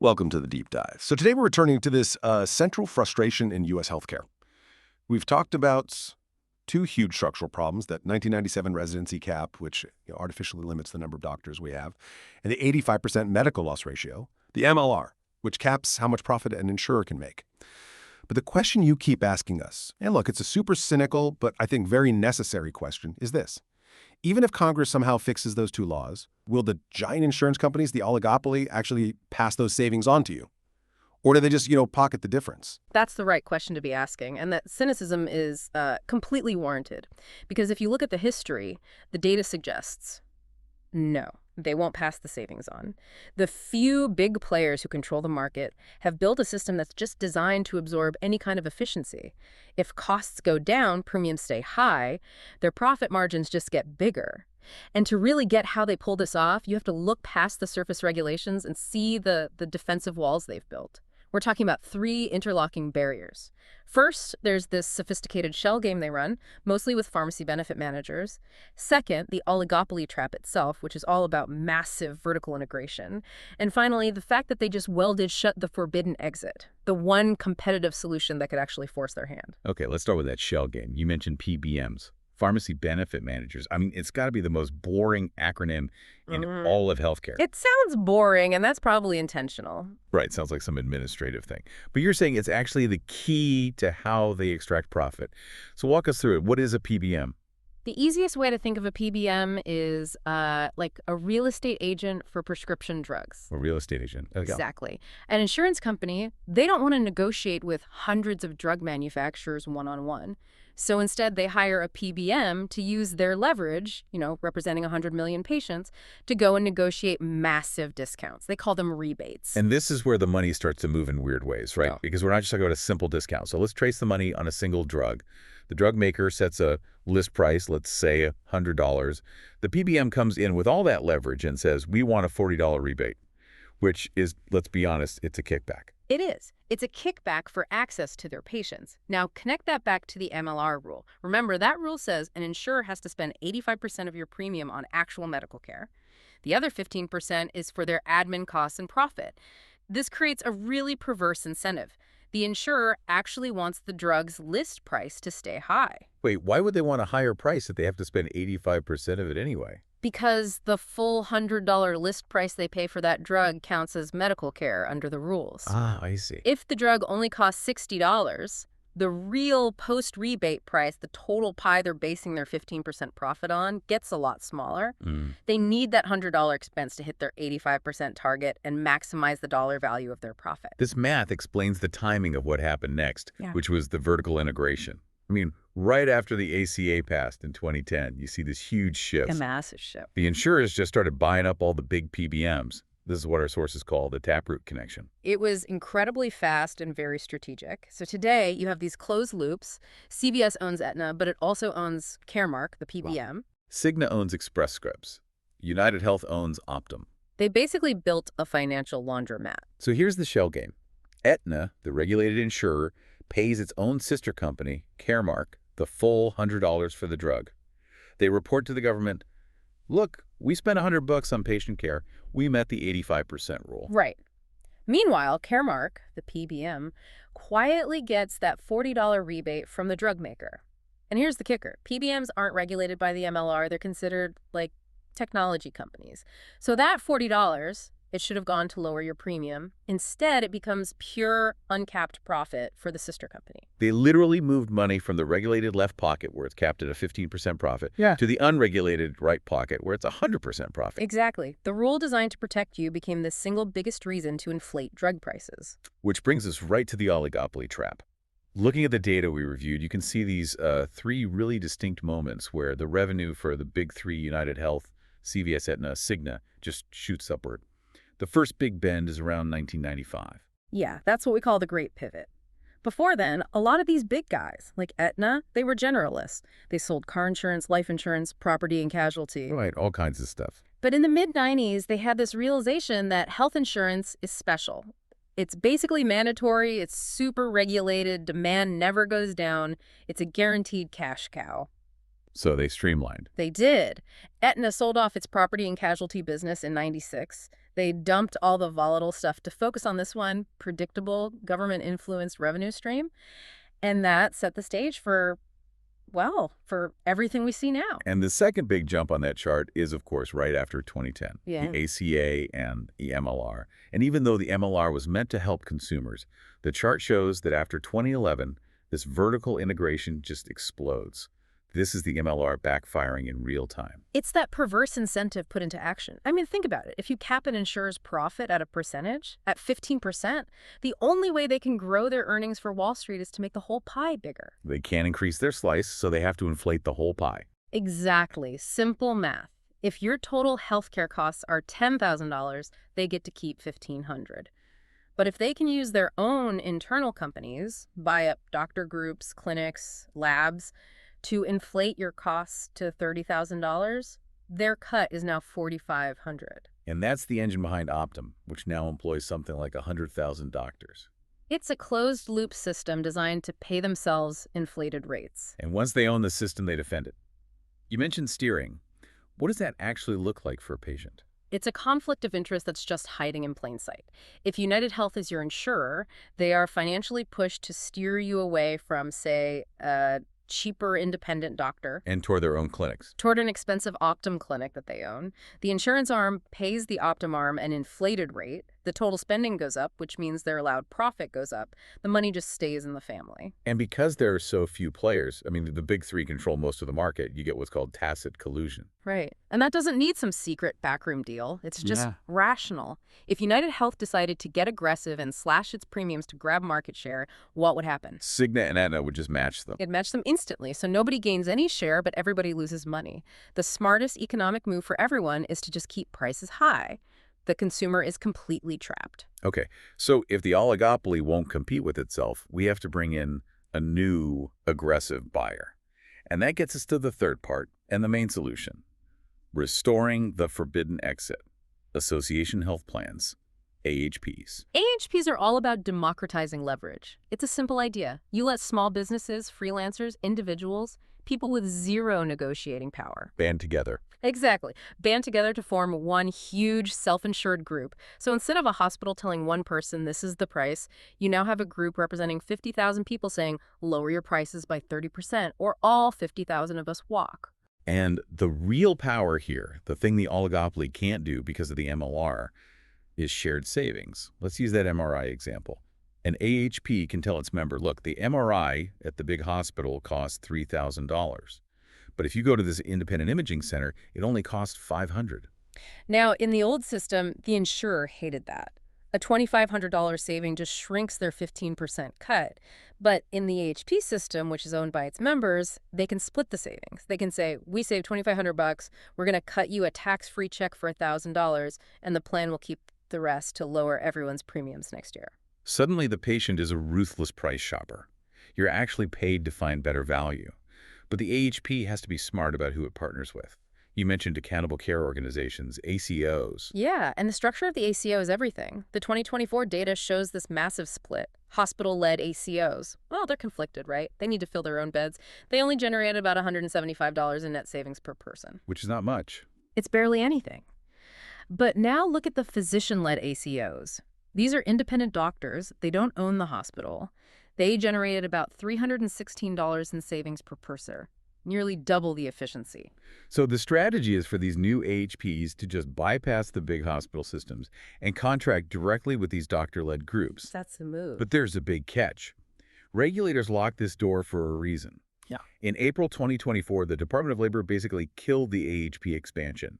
Welcome to the deep dive. So today we're returning to this central frustration in U.S. healthcare. We've talked about two huge structural problems, that 1997 residency cap, which artificially limits the number of doctors we have, and the 85% medical loss ratio, the MLR, which caps how much profit an insurer can make. But the question you keep asking us, and look, it's a super cynical, but I think very necessary question, is this. Even if Congress somehow fixes those two laws, will the giant insurance companies, the oligopoly, actually pass those savings on to you? Or do they just, pocket the difference? That's the right question to be asking, and that cynicism is completely warranted. Because if you look at the history, the data suggests no, they won't pass the savings on. The few big players who control the market have built a system that's just designed to absorb any kind of efficiency. If costs go down, premiums stay high, their profit margins just get bigger. And to really get how they pull this off, you have to look past the surface regulations and see the defensive walls they've built. We're talking about three interlocking barriers. First, there's this sophisticated shell game they run, mostly with pharmacy benefit managers. Second, the Oligopoly Trap itself, which is all about massive vertical integration. And finally, the fact that they just welded shut the forbidden exit, the one competitive solution that could actually force their hand. Okay, let's start with that shell game. You mentioned PBMs. Pharmacy benefit managers. I mean, it's got to be the most boring acronym in all of healthcare. It sounds boring, and that's probably intentional. Right, sounds like some administrative thing. But you're saying it's actually the key to how they extract profit. So walk us through it. What is a PBM? The easiest way to think of a PBM is like a real estate agent for prescription drugs. A real estate agent. Exactly. An insurance company, they don't want to negotiate with hundreds of drug manufacturers one-on-one. So instead, they hire a PBM to use their leverage, representing 100 million patients, to go and negotiate massive discounts. They call them rebates. And this is where the money starts to move in weird ways, right? Oh. Because we're not just talking about a simple discount. So let's trace the money on a single drug. The drug maker sets a list price, let's say $100. The PBM comes in with all that leverage and says, we want a $40 rebate, which is, let's be honest, it's a kickback. It is. It's a kickback for access to their patients. Now, connect that back to the MLR rule. Remember, that rule says an insurer has to spend 85% of your premium on actual medical care. The other 15% is for their admin costs and profit. This creates a really perverse incentive. The insurer actually wants the drug's list price to stay high. Wait, why would they want a higher price if they have to spend 85% of it anyway? Because the full $100 list price they pay for that drug counts as medical care under the rules. Ah, I see. If the drug only costs $60, the real post-rebate price, the total pie they're basing their 15% profit on, gets a lot smaller. They need that $100 expense to hit their 85% target and maximize the dollar value of their profit. This math explains the timing of what happened next, which was the vertical integration. I mean, right after the ACA passed in 2010, you see this huge shift. A massive shift. The insurers just started buying up all the big PBMs. This is what our sources call the Taproot connection. It was incredibly fast and very strategic. So today, you have these closed loops. CVS owns Aetna, but it also owns Caremark, the PBM. Wow. Cigna owns Express Scripts. United Health owns Optum. They basically built a financial laundromat. So here's the shell game. Aetna, the regulated insurer, pays its own sister company, Caremark, the full $100 for the drug. They report to the government, look, we spent $100 on patient care. We met the 85% rule. Right. Meanwhile, Caremark, the PBM, quietly gets that $40 rebate from the drug maker. And here's the kicker. PBMs aren't regulated by the MLR. They're considered like technology companies. So that $40, it should have gone to lower your premium. Instead, it becomes pure, uncapped profit for the sister company. They literally moved money from the regulated left pocket, where it's capped at a 15% profit, to the unregulated right pocket, where it's 100% profit. Exactly. The rule designed to protect you became the single biggest reason to inflate drug prices. Which brings us right to the oligopoly trap. Looking at the data we reviewed, you can see these three really distinct moments where the revenue for the big three, United Health, CVS, Aetna, Cigna, just shoots upward. The first big bend is around 1995. Yeah, that's what we call the Great Pivot. Before then, a lot of these big guys, like Aetna, they were generalists. They sold car insurance, life insurance, property and casualty. Right, all kinds of stuff. But in the mid-90s, they had this realization that health insurance is special. It's basically mandatory, it's super regulated, demand never goes down, it's a guaranteed cash cow. So they streamlined. They did. Aetna sold off its property and casualty business in '96. They dumped all the volatile stuff to focus on this one predictable, government-influenced revenue stream. And that set the stage for, well, for everything we see now. And the second big jump on that chart is, of course, right after 2010, Yeah. the ACA and the MLR. And even though the MLR was meant to help consumers, the chart shows that after 2011, this vertical integration just explodes. This is the MLR backfiring in real time. It's that perverse incentive put into action. I mean, think about it. If you cap an insurer's profit at a percentage, at 15%, the only way they can grow their earnings for Wall Street is to make the whole pie bigger. They can't increase their slice, so they have to inflate the whole pie. Exactly. Simple math. If your total healthcare costs are $10,000, they get to keep $1,500. But if they can use their own internal companies, buy up doctor groups, clinics, labs, to inflate your costs to $30,000, their cut is now $4,500. And that's the engine behind Optum, which now employs something like 100,000 doctors. It's a closed-loop system designed to pay themselves inflated rates. And once they own the system, they defend it. You mentioned steering. What does that actually look like for a patient? It's a conflict of interest that's just hiding in plain sight. If UnitedHealth is your insurer, they are financially pushed to steer you away from, say, a cheaper independent doctor And toward their own clinics. toward an expensive Optum clinic that they own. The insurance arm pays the Optum arm an inflated rate. The total spending goes up, which means their allowed profit goes up. The money just stays in the family. And because there are so few players, I mean, the big three control most of the market, you get what's called tacit collusion. Right. And that doesn't need some secret backroom deal. It's just Yeah. rational. If UnitedHealth decided to get aggressive and slash its premiums to grab market share, what would happen? Cigna and Aetna would just match them. It'd match them instantly, so nobody gains any share, but everybody loses money. The smartest economic move for everyone is to just keep prices high. The consumer is completely trapped. Okay, so if the oligopoly won't compete with itself, we have to bring in a new aggressive buyer. And that gets us to the third part and the main solution. Restoring the forbidden exit. Association health plans, AHPs. AHPs are all about democratizing leverage. It's a simple idea. You let small businesses, freelancers, individuals, people with zero negotiating power Band together. exactly band together to form one huge self-insured group. So instead of a hospital telling one person this is the price, you now have a group representing 50,000 people saying lower your prices by 30% or all 50,000 of us walk. And the real power here, the thing the oligopoly can't do because of the MLR, is shared savings. Let's use that MRI example. An AHP can tell its member, look, the MRI at the big hospital costs $3,000. But if you go to this independent imaging center, it only costs $500. Now, in the old system, the insurer hated that. A $2,500 saving just shrinks their 15% cut. But in the AHP system, which is owned by its members, they can split the savings. They can say, we save $2,500, we're going to cut you a tax-free check for $1,000, and the plan will keep the rest to lower everyone's premiums next year. Suddenly, the patient is a ruthless price shopper. You're actually paid to find better value. But the AHP has to be smart about who it partners with. You mentioned accountable care organizations, ACOs. Yeah, and the structure of the ACO is everything. The 2024 data shows this massive split. Hospital-led ACOs. Well, they're conflicted, right? They need to fill their own beds. They only generate about $175 in net savings per person. Which is not much. It's barely anything. But now look at the physician-led ACOs. These are independent doctors. They don't own the hospital. They generated about $316 in savings per person, nearly double the efficiency. So the strategy is for these new AHPs to just bypass the big hospital systems and contract directly with these doctor-led groups. That's the move. But there's a big catch. Regulators locked this door for a reason. Yeah. In April 2024, the Department of Labor basically killed the AHP expansion.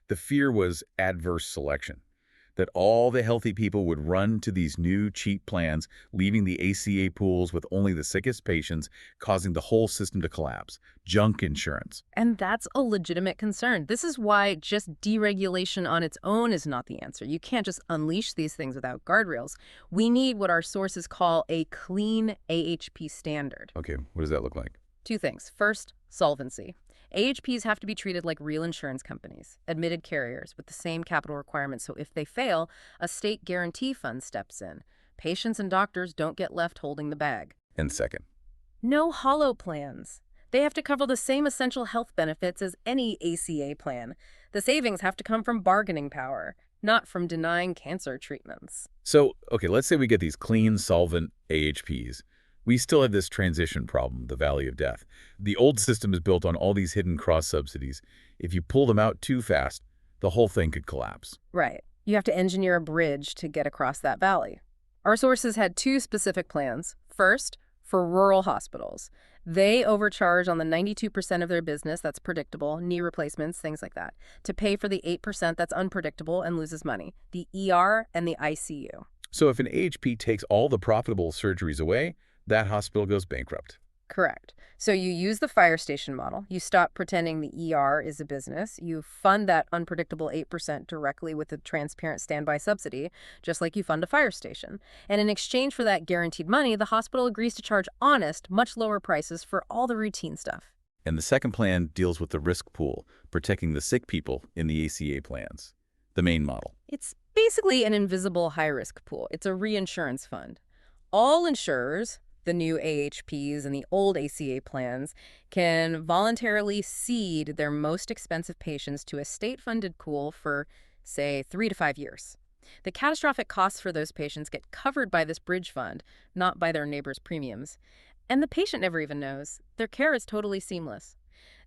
The fear was adverse selection, that all the healthy people would run to these new cheap plans, leaving the ACA pools with only the sickest patients, causing the whole system to collapse. Junk insurance. And that's a legitimate concern. This is why just deregulation on its own is not the answer. You can't just unleash these things without guardrails. We need what our sources call a clean AHP standard. Okay, what does that look like? Two things. First, solvency. AHPs have to be treated like real insurance companies, admitted carriers with the same capital requirements. So if they fail, a state guarantee fund steps in. Patients and doctors don't get left holding the bag. And second, No hollow plans. They have to cover the same essential health benefits as any ACA plan. The savings have to come from bargaining power. not from denying cancer treatments. So, okay, let's say we get these clean, solvent AHPs. We still have this transition problem, the valley of death. The old system is built on all these hidden cross-subsidies. If you pull them out too fast, the whole thing could collapse. Right. You have to engineer a bridge to get across that valley. Our sources had two specific plans. First, for rural hospitals. They overcharge on the 92% of their business that's predictable, knee replacements, things like that, to pay for the 8% that's unpredictable and loses money, the ER and the ICU. So if an AHP takes all the profitable surgeries away, that hospital goes bankrupt. Correct. So you use the fire station model. You stop pretending the ER is a business. You fund that unpredictable 8% directly with a transparent standby subsidy, just like you fund a fire station. And in exchange for that guaranteed money, the hospital agrees to charge honest, much lower prices for all the routine stuff. And the second plan deals with the risk pool, protecting the sick people in the ACA plans. The main model. It's basically an invisible high-risk pool. It's a reinsurance fund. All insurers, the new AHPs and the old ACA plans, can voluntarily cede their most expensive patients to a state-funded pool for, say, 3 to 5 years. The catastrophic costs for those patients get covered by this bridge fund, not by their neighbors' premiums. And the patient never even knows. Their care is totally seamless.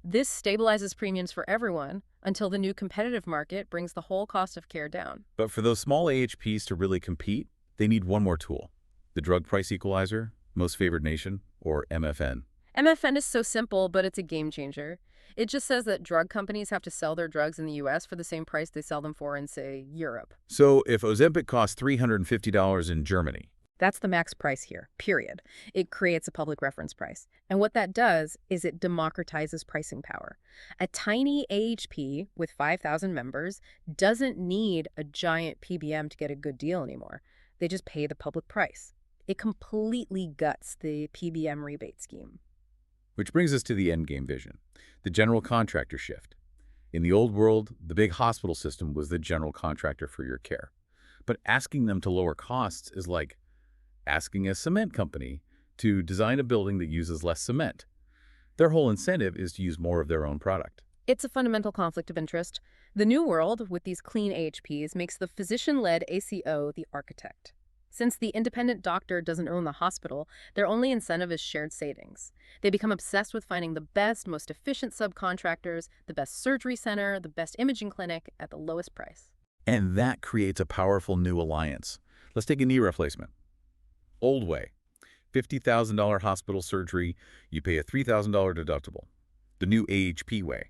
This stabilizes premiums for everyone until the new competitive market brings the whole cost of care down. But for those small AHPs to really compete, they need one more tool. The drug price equalizer, most favored nation, or MFN. MFN is so simple, but it's a game changer. It just says that drug companies have to sell their drugs in the U.S. for the same price they sell them for in, say, Europe. So if Ozempic costs $350 in Germany, that's the max price here, period. It creates a public reference price. And what that does is it democratizes pricing power. A tiny AHP with 5,000 members doesn't need a giant PBM to get a good deal anymore. They just pay the public price. It completely guts the PBM rebate scheme. Which brings us to the endgame vision, the general contractor shift. In the old world, the big hospital system was the general contractor for your care. But asking them to lower costs is like asking a cement company to design a building that uses less cement. Their whole incentive is to use more of their own product. It's a fundamental conflict of interest. The new world, with these clean AHPs, makes the physician-led ACO the architect. Since the independent doctor doesn't own the hospital, their only incentive is shared savings. They become obsessed with finding the best, most efficient subcontractors, the best surgery center, the best imaging clinic at the lowest price. And that creates a powerful new alliance. Let's take a knee replacement. Old way. $50,000 hospital surgery, you pay a $3,000 deductible. The new AHP way.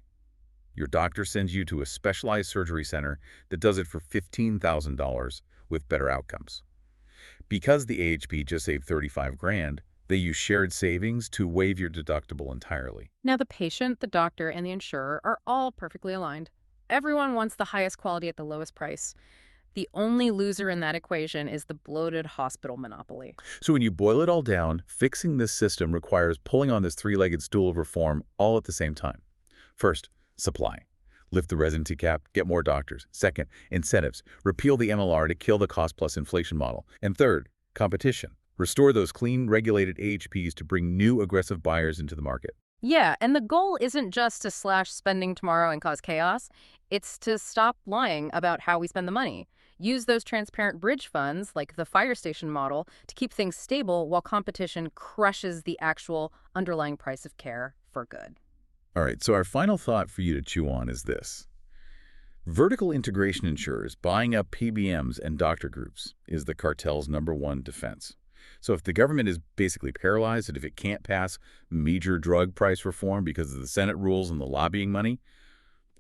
Your doctor sends you to a specialized surgery center that does it for $15,000 with better outcomes. Because the AHP just saved $35,000, they use shared savings to waive your deductible entirely. Now the patient, the doctor, and the insurer are all perfectly aligned. Everyone wants the highest quality at the lowest price. The only loser in that equation is the bloated hospital monopoly. So when you boil it all down, fixing this system requires pulling on this three-legged stool of reform all at the same time. First, supply. Lift the residency cap, get more doctors. Second, incentives. Repeal the MLR to kill the cost-plus inflation model. And third, competition. Restore those clean, regulated AHPs to bring new aggressive buyers into the market. Yeah, and the goal isn't just to slash spending tomorrow and cause chaos. It's to stop lying about how we spend the money. Use those transparent bridge funds, like the fire station model, to keep things stable while competition crushes the actual underlying price of care for good. All right, so our final thought for you to chew on is this. Vertical integration insurers buying up PBMs and doctor groups is the cartel's #1 defense. So if the government is basically paralyzed and if it can't pass major drug price reform because of the Senate rules and the lobbying money,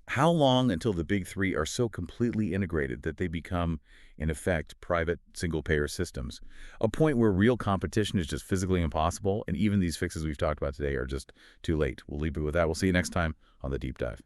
how long until the big three are so completely integrated that they become, in effect, private single-payer systems? A point where real competition is just physically impossible, and even these fixes we've talked about today are just too late. We'll leave it with that. We'll see you next time on The Deep Dive.